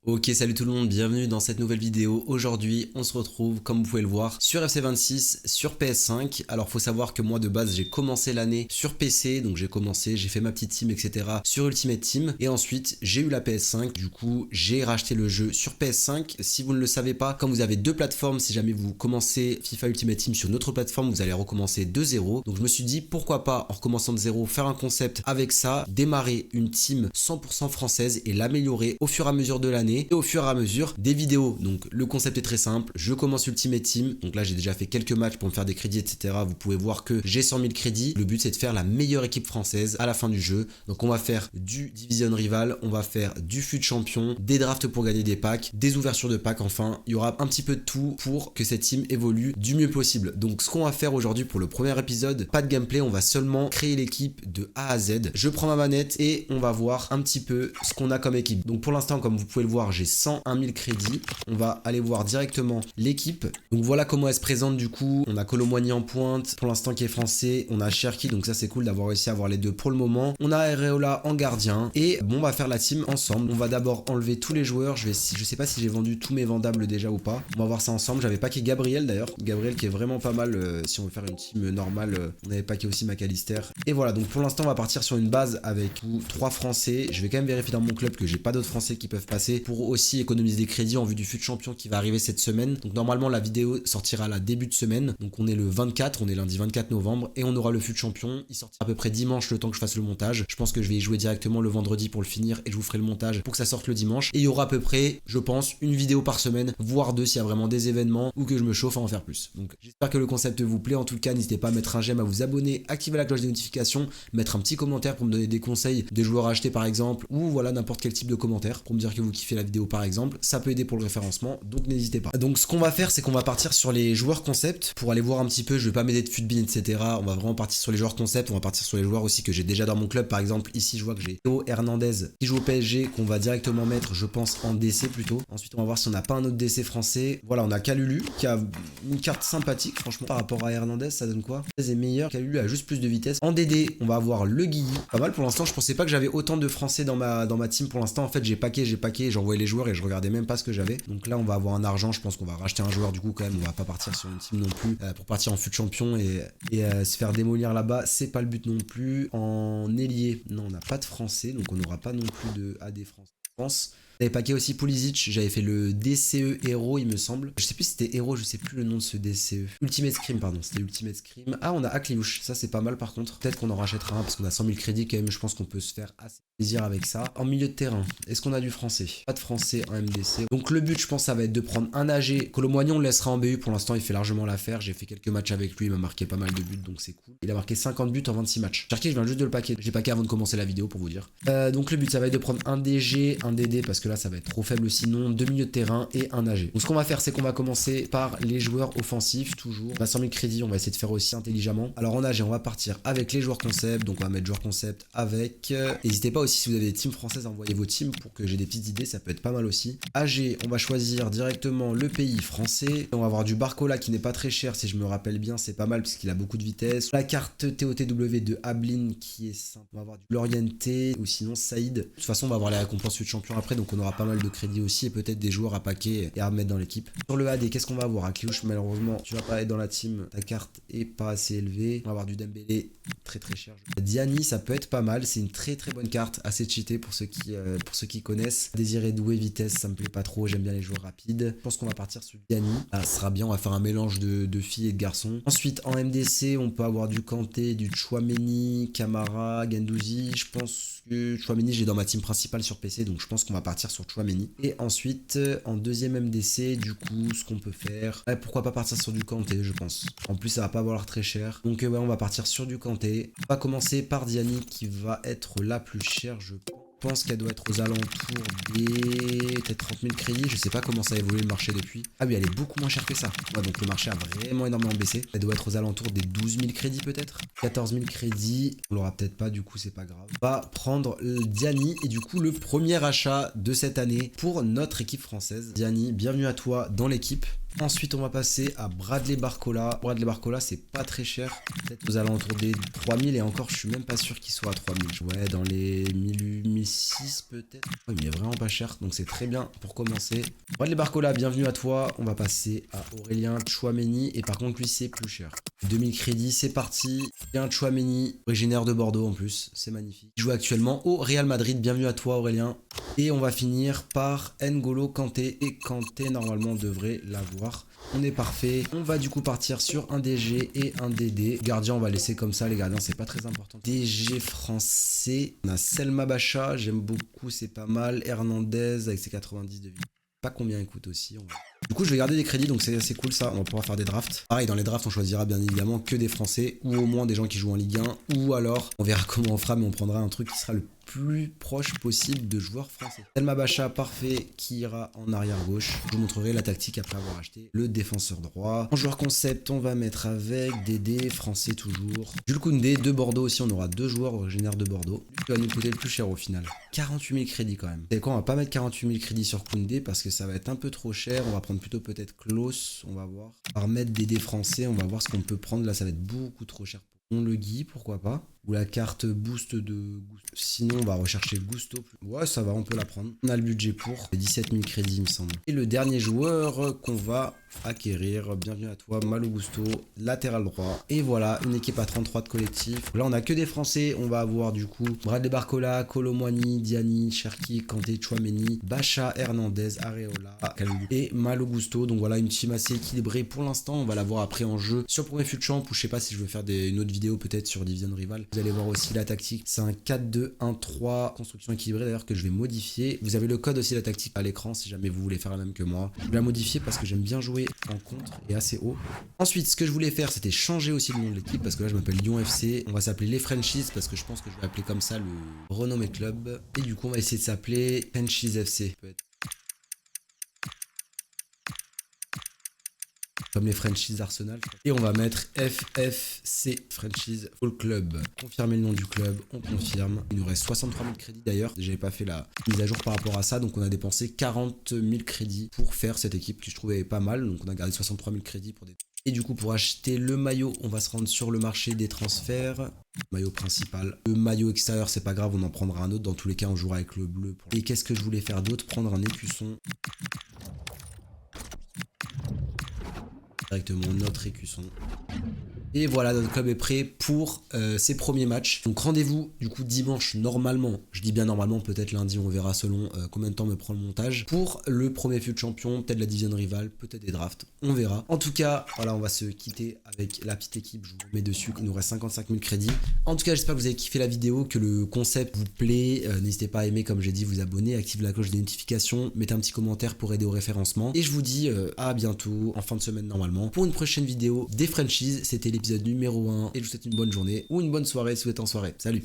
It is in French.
Ok, salut tout le monde, bienvenue dans cette nouvelle vidéo. Aujourd'hui, on se retrouve, comme vous pouvez le voir, sur FC26, sur PS5. Alors, faut savoir que moi, de base, j'ai commencé l'année sur PC, donc j'ai fait ma petite team, etc. sur Ultimate Team. Et ensuite, j'ai eu la PS5, du coup, j'ai racheté le jeu sur PS5. Si vous ne le savez pas, comme vous avez deux plateformes, si jamais vous commencez FIFA Ultimate Team sur une autre plateforme, vous allez recommencer de zéro. Donc, je me suis dit, pourquoi pas, en recommençant de zéro, faire un concept avec ça, démarrer une team 100% française et l'améliorer au fur et à mesure de l'année. Et au fur et à mesure des vidéos. Donc le concept est très simple, je commence Ultimate Team, donc là j'ai déjà fait quelques matchs pour me faire des crédits, etc. Vous pouvez voir que j'ai 100 000 crédits. Le but c'est de faire la meilleure équipe française à la fin du jeu. Donc on va faire du Division Rival, on va faire du FUT Champion, des drafts pour gagner des packs, des ouvertures de packs, enfin il y aura un petit peu de tout pour que cette team évolue du mieux possible. Donc ce qu'on va faire aujourd'hui pour le premier épisode, pas de gameplay, on va seulement créer l'équipe de A à Z. Je prends ma manette et on va voir un petit peu ce qu'on a comme équipe. Donc pour l'instant, comme vous pouvez le voir, j'ai 101 000 crédits. On va aller voir directement l'équipe. Donc voilà comment elle se présente du coup. On a Colomboigny en pointe, pour l'instant qui est français. On a Cherki, donc ça c'est cool d'avoir réussi à avoir les deux pour le moment. On a Areola en gardien. Et bon, on va faire la team ensemble. On va d'abord enlever tous les joueurs. Je sais pas si j'ai vendu tous mes vendables déjà ou pas. On va voir ça ensemble. J'avais packé Gabriel d'ailleurs. Gabriel qui est vraiment pas mal si on veut faire une team normale. On avait packé aussi McAllister. Et voilà, donc pour l'instant on va partir sur une base avec 3 français. Je vais quand même vérifier dans mon club que j'ai pas d'autres français qui peuvent passer pour aussi économiser des crédits en vue du FUT Champion qui va arriver cette semaine. Donc normalement la vidéo sortira à la début de semaine. Donc on est le 24, on est lundi 24 novembre et on aura le FUT Champion. Il sortira à peu près dimanche le temps que je fasse le montage. Je pense que je vais y jouer directement le vendredi pour le finir et je vous ferai le montage pour que ça sorte le dimanche. Et il y aura à peu près, je pense, une vidéo par semaine, voire deux s'il y a vraiment des événements ou que je me chauffe à en faire plus. Donc j'espère que le concept vous plaît. En tout cas, n'hésitez pas à mettre un j'aime, à vous abonner, activer la cloche des notifications, mettre un petit commentaire pour me donner des conseils des joueurs à acheter par exemple, ou voilà n'importe quel type de commentaire pour me dire que vous kiffez la vidéo par exemple. Ça peut aider pour le référencement, donc n'hésitez pas. Donc ce qu'on va faire, c'est qu'on va partir sur les joueurs concept pour aller voir un petit peu. Je vais pas m'aider de FUTBIN, etc. On va vraiment partir sur les joueurs concept. On va partir sur les joueurs aussi que j'ai déjà dans mon club. Par exemple, ici je vois que j'ai Théo Hernandez qui joue au PSG, qu'on va directement mettre, je pense, en DC plutôt. Ensuite, on va voir si on n'a pas un autre DC français. Voilà, on a Kalulu qui a une carte sympathique, franchement, par rapport à Hernandez, ça donne quoi? Hernandez est meilleur, Kalulu a juste plus de vitesse. En DD, on va avoir le Guigui. Pas mal pour l'instant, je pensais pas que j'avais autant de français dans ma team pour l'instant. En fait, j'ai packé, j'envoyais les joueurs et je regardais même pas ce que j'avais. Donc là, on va avoir un argent, je pense qu'on va racheter un joueur du coup quand même. On va pas partir sur une team non plus pour partir en FUT Champion et se faire démolir là-bas. C'est pas le but non plus. En ailier, non, on n'a pas de français, donc on n'aura pas non plus de AD français, je pense. J'avais packé aussi Pulisic, j'avais fait le DCE Hero il me semble. Je sais plus si c'était Hero, je sais plus le nom de ce DCE. Ultimate Scream, pardon, c'était Ultimate Scream. Ah, on a Akliouche, ça c'est pas mal par contre. Peut-être qu'on en rachètera un parce qu'on a 100 000 crédits quand même, je pense qu'on peut se faire assez plaisir avec ça. En milieu de terrain, est-ce qu'on a du français? Pas de français en MDC. Donc le but je pense ça va être de prendre un AG. Colomboigny on le laissera en BU, pour l'instant il fait largement l'affaire. J'ai fait quelques matchs avec lui, il m'a marqué pas mal de buts donc c'est cool. Il a marqué 50 buts en 26 matchs. Cherki, je viens juste de le paquer. J'ai paqué avant de commencer la vidéo pour vous dire. Donc le but ça va être de prendre un DG, un DD parce que là ça va être trop faible sinon, 2 milieux de terrain et un AG. Donc ce qu'on va faire c'est qu'on va commencer par les joueurs offensifs toujours. On a 100 000 crédits, on va essayer de faire aussi intelligemment. Alors en AG on va partir avec les joueurs concept, donc on va mettre joueurs concept avec. N'hésitez pas aussi si vous avez des teams françaises à envoyer vos teams pour que j'ai des petites idées, ça peut être pas mal aussi. AG, on va choisir directement le pays français. On va avoir du Barcola qui n'est pas très cher si je me rappelle bien, c'est pas mal puisqu'il a beaucoup de vitesse. La carte TOTW de Ablin qui est simple. On va avoir du Loriente ou sinon Saïd. De toute façon on va avoir les récompenses de champion après donc on aura pas mal de crédits aussi et peut-être des joueurs à paquer et à mettre dans l'équipe. Sur le AD, qu'est-ce qu'on va avoir? Akliouche, malheureusement, tu vas pas être dans la team, ta carte est pas assez élevée. On va avoir du Dembélé, très très cher. Diani, ça peut être pas mal, c'est une très très bonne carte, assez cheatée pour ceux qui connaissent. Désiré Doué, vitesse, ça me plaît pas trop, j'aime bien les joueurs rapides. Je pense qu'on va partir sur Diani. Ah, ça sera bien, on va faire un mélange de filles et de garçons. Ensuite, en MDC, on peut avoir du Kanté, du Tchouaméni, Camara, Guendouzi. Je pense que Tchouaméni, j'ai dans ma team principale sur PC, donc je pense qu'on va partir sur Tchouaméni. Et ensuite, en deuxième MDC, du coup, ce qu'on peut faire, pourquoi pas partir sur du Kanté, je pense. En plus, ça va pas valoir très cher. Donc ouais, on va partir sur du Kanté. On va commencer par Diani, qui va être la plus chère, je pense qu'elle doit être aux alentours des peut-être 30 000 crédits. Je sais pas comment ça a évolué le marché depuis. Ah oui, elle est beaucoup moins chère que ça. Ouais, donc le marché a vraiment énormément baissé. Elle doit être aux alentours des 12 000 crédits peut-être. 14 000 crédits. On l'aura peut-être pas, du coup c'est pas grave. On va prendre Diani et du coup le premier achat de cette année pour notre équipe française. Diani, bienvenue à toi dans l'équipe. Ensuite, on va passer à Bradley Barcola. Bradley Barcola, c'est pas très cher. Peut-être aux alentours des 3000 et encore, je suis même pas sûr qu'il soit à 3000. Ouais, dans les 1006 peut-être. Ouais, mais il est vraiment pas cher, donc c'est très bien pour commencer. Bradley Barcola, bienvenue à toi. On va passer à Aurélien Tchouameni et par contre, lui, c'est plus cher. 2000 crédits, c'est parti. Bien Tchouameni, originaire de Bordeaux en plus, c'est magnifique. Il joue actuellement au Real Madrid. Bienvenue à toi, Aurélien. Et on va finir par N'Golo Kanté. Et Kanté, normalement, devrait l'avoir. On est parfait. On va du coup partir sur un DG et un DD. Gardien, on va laisser comme ça. Les gardiens, c'est pas très important. DG français. On a Selma Bacha. J'aime beaucoup, c'est pas mal. Hernandez avec ses 90 de vie. Pas combien il coûte aussi. Du coup, je vais garder des crédits, donc c'est assez cool ça. On va pouvoir faire des drafts. Pareil, dans les drafts, on choisira bien évidemment que des Français ou au moins des gens qui jouent en Ligue 1. Ou alors, on verra comment on fera, mais on prendra un truc qui sera le plus proche possible de joueurs français. Selma Bacha, parfait, qui ira en arrière gauche. Je vous montrerai la tactique après avoir acheté le défenseur droit. En joueur concept, on va mettre avec Dédé, français toujours. Jules Koundé, de Bordeaux aussi, on aura 2 joueurs originaires de Bordeaux. Qui va nous coûter le plus cher au final. 48 000 crédits quand même. C'est quoi, on va pas mettre 48 000 crédits sur Koundé parce que ça va être un peu trop cher. On va prendre plutôt peut-être Klaus, on va voir. On va remettre Dédé français, on va voir ce qu'on peut prendre. Là, ça va être beaucoup trop cher. On le Guy, pourquoi pas. Ou la carte boost de Gusto. Sinon, on va rechercher Gusto. Ouais, ça va, on peut la prendre. On a le budget pour 17 000 crédits, il me semble. Et le dernier joueur qu'on va acquérir, bienvenue à toi, Malo Gusto, latéral droit. Et voilà, une équipe à 33 de collectif. Là, on a que des Français. On va avoir du coup Bradley Barcola, Colomwani, Diani, Cherki, Kanté, Tchouameni, Bacha, Hernandez, Areola, Kalou et Malo Gusto. Donc voilà, une team assez équilibrée pour l'instant. On va la voir après en jeu sur le premier FUTChamp ou je sais pas si je vais faire une autre vidéo peut-être sur Division Rival. Vous allez voir aussi la tactique. C'est un 4-2-1-3, construction équilibrée d'ailleurs que je vais modifier. Vous avez le code aussi, la tactique à l'écran si jamais vous voulez faire la même que moi. Je vais la modifier parce que j'aime bien jouer en contre et assez haut. Ensuite, ce que je voulais faire, c'était changer aussi le nom de l'équipe parce que là, je m'appelle Lyon FC. On va s'appeler les Frenchies parce que je pense que je vais appeler comme ça le renommé club. Et du coup, on va essayer de s'appeler Frenchies FC. Peut-être comme les Frenchies Arsenal. Et on va mettre FFC, Frenchies Football Club. Confirmer le nom du club, on confirme. Il nous reste 63 000 crédits d'ailleurs. J'avais pas fait la mise à jour par rapport à ça, donc on a dépensé 40 000 crédits pour faire cette équipe que je trouvais pas mal. Donc on a gardé 63 000 crédits pour des... Et du coup, pour acheter le maillot, on va se rendre sur le marché des transferts. Maillot principal. Le maillot extérieur, c'est pas grave, on en prendra un autre. Dans tous les cas, on jouera avec le bleu. Et qu'est-ce que je voulais faire d'autre? Prendre un écusson. Directement notre écusson. Et voilà, notre club est prêt pour ses premiers matchs. Donc rendez-vous du coup dimanche normalement, je dis bien normalement, peut-être lundi, on verra selon combien de temps me prend le montage, pour le premier FUT champion, peut-être la division rivale, peut-être des drafts, on verra. En tout cas, voilà, on va se quitter avec la petite équipe, je vous mets dessus, il nous reste 55 000 crédits. En tout cas, j'espère que vous avez kiffé la vidéo, que le concept vous plaît, n'hésitez pas à aimer, comme j'ai dit, vous abonner, activez la cloche des notifications, mettez un petit commentaire pour aider au référencement. Et je vous dis à bientôt, en fin de semaine normalement, pour une prochaine vidéo des Frenchies. C'était l'épisode numéro 1 et je vous souhaite une bonne journée ou une bonne soirée si vous êtes en soirée. Salut!